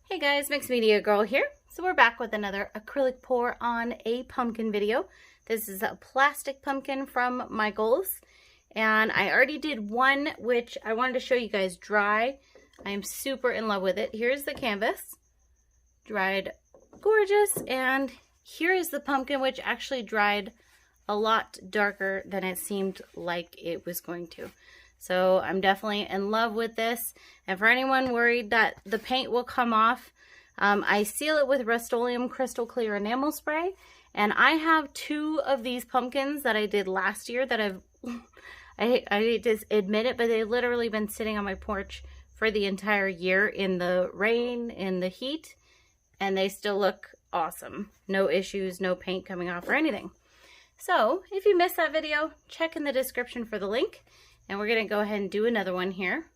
Hey guys, Mixed Media Girl here. So we're back with another acrylic pour on a pumpkin video. This is a plastic pumpkin from Michaels. And I already did one, which I wanted to show you guys dry. I am super in love with it. Here's the canvas. Dried gorgeous. And here is the pumpkin, which actually dried a lot darker than it seemed like it was going to. So I'm definitely in love with this. And for anyone worried that the paint will come off, I seal it with Rust-Oleum Crystal Clear Enamel Spray. And I have two of these pumpkins that I did last year that I hate to admit it, but they've literally been sitting on my porch for the entire year in the rain, in the heat, and they still look awesome. No issues, no paint coming off or anything. So if you missed that video, check in the description for the link. And we're going to go ahead and do another one here.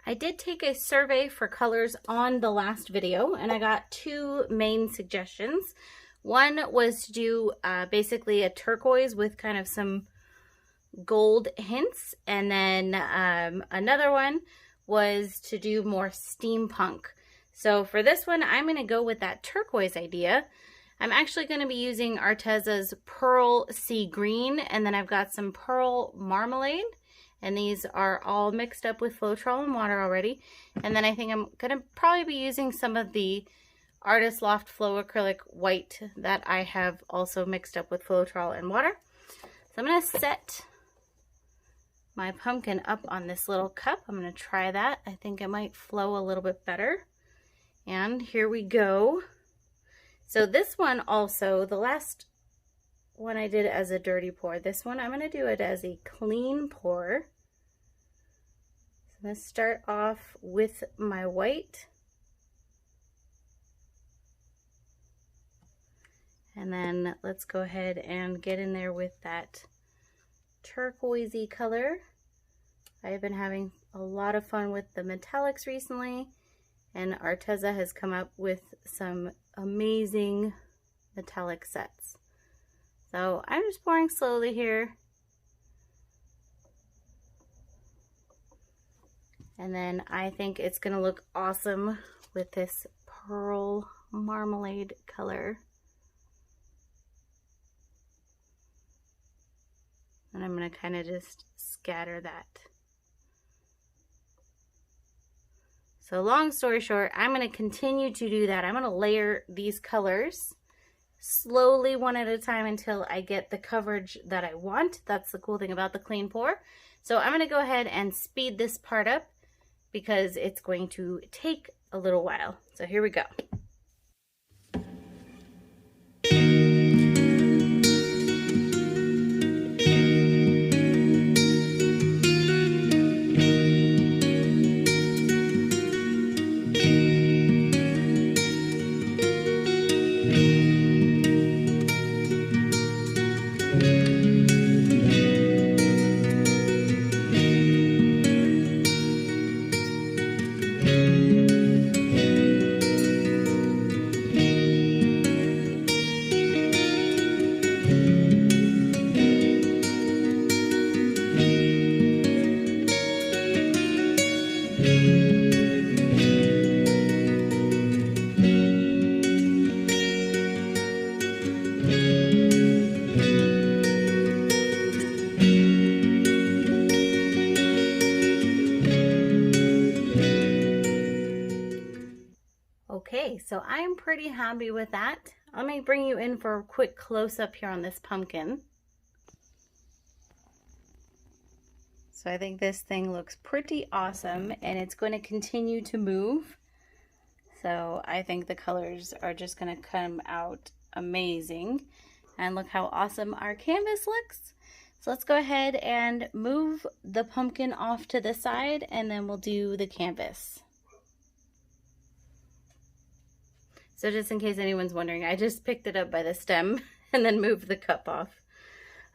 I did take a survey for colors on the last video, and I got two main suggestions. One was to do basically a turquoise with kind of some gold hints, and then another one was to do more steampunk. So for this one, I'm going to go with that turquoise idea. I'm actually going to be using Arteza's Pearl Sea Green, and then I've got some Pearl Marmalade, and these are all mixed up with Floetrol and water already. And then I think I'm going to probably be using some of the Artist Loft Flow Acrylic White that I have also mixed up with Floetrol and water. So I'm going to set my pumpkin up on this little cup. I'm going to try that. I think it might flow a little bit better. And here we go. So this one also, the last one I did as a dirty pour. This one I'm going to do it as a clean pour. So I'm going to start off with my white. And then let's go ahead and get in there with that turquoisey color. I've been having a lot of fun with the metallics recently. And Arteza has come up with some amazing metallic sets. So I'm just pouring slowly here. And then I think it's going to look awesome with this Pearl Marmalade color. And I'm going to kind of just scatter that. So long story short, I'm going to continue to do that. I'm going to layer these colors slowly one at a time until I get the coverage that I want. That's the cool thing about the clean pour. So I'm going to go ahead and speed this part up because it's going to take a little while. So here we go. Okay, so I'm pretty happy with that. Let me bring you in for a quick close-up here on this pumpkin. So I think this thing looks pretty awesome, and it's going to continue to move. So I think the colors are just going to come out amazing. And look how awesome our canvas looks. So let's go ahead and move the pumpkin off to the side, and then we'll do the canvas. So just in case anyone's wondering, I just picked it up by the stem and then moved the cup off.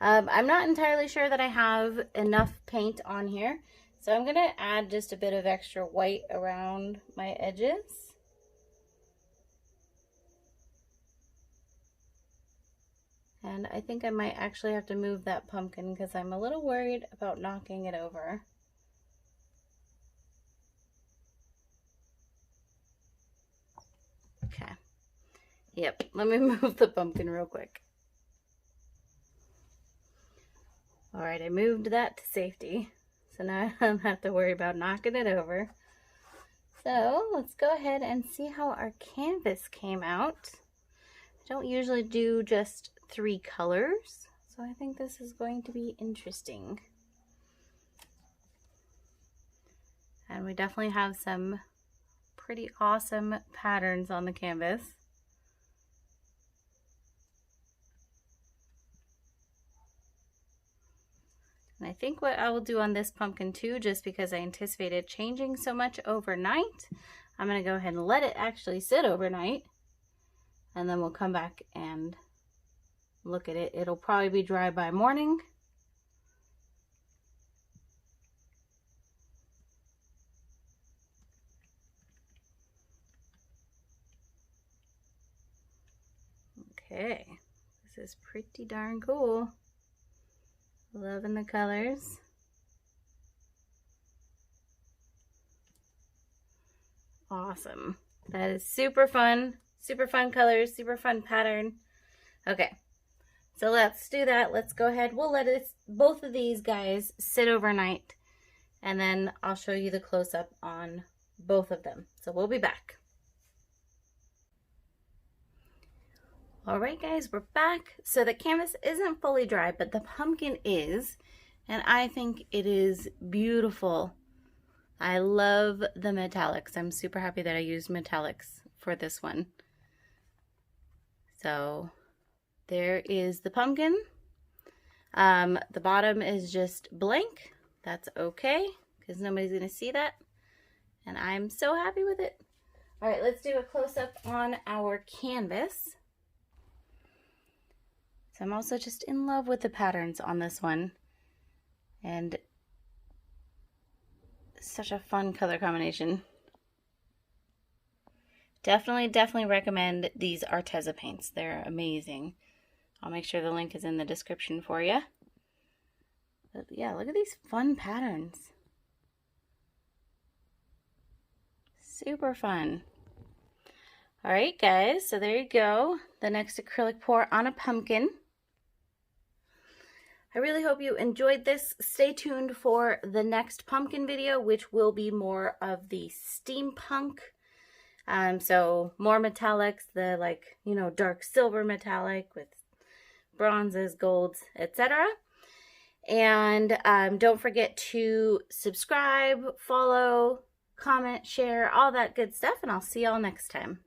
I'm not entirely sure that I have enough paint on here, so I'm going to add just a bit of extra white around my edges. And I think I might actually have to move that pumpkin because I'm a little worried about knocking it over. Okay. Yep, let me move the pumpkin real quick. All right, I moved that to safety. So now I don't have to worry about knocking it over. So let's go ahead and see how our canvas came out. I don't usually do just 3 colors, so I think this is going to be interesting. And we definitely have some pretty awesome patterns on the canvas. And I think what I will do on this pumpkin too, just because I anticipated changing so much overnight, I'm going to go ahead and let it actually sit overnight. And then we'll come back and look at it. It'll probably be dry by morning. Okay, this is pretty darn cool. Loving the colors. Awesome. That is super fun. Super fun colors, super fun pattern. Okay, so let's do that. Let's go ahead. We'll let both of these guys sit overnight, and then I'll show you the close-up on both of them. So we'll be back. All right, guys, we're back. So the canvas isn't fully dry, but the pumpkin is, and I think it is beautiful. I love the metallics. I'm super happy that I used metallics for this one. So there is the pumpkin. The bottom is just blank. That's okay, because nobody's gonna see that. And I'm so happy with it. All right, let's do a close-up on our canvas. So I'm also just in love with the patterns on this one. And such a fun color combination. Definitely recommend these Arteza paints. They're amazing. I'll make sure the link is in the description for you. But yeah, look at these fun patterns. Super fun. All right, guys, so there you go. The next acrylic pour on a pumpkin. I really hope you enjoyed this. Stay tuned for the next pumpkin video, which will be more of the steampunk. So more metallics, the dark silver metallic with bronzes, golds, etc. And don't forget to subscribe, follow, comment, share, all that good stuff, and I'll see y'all next time.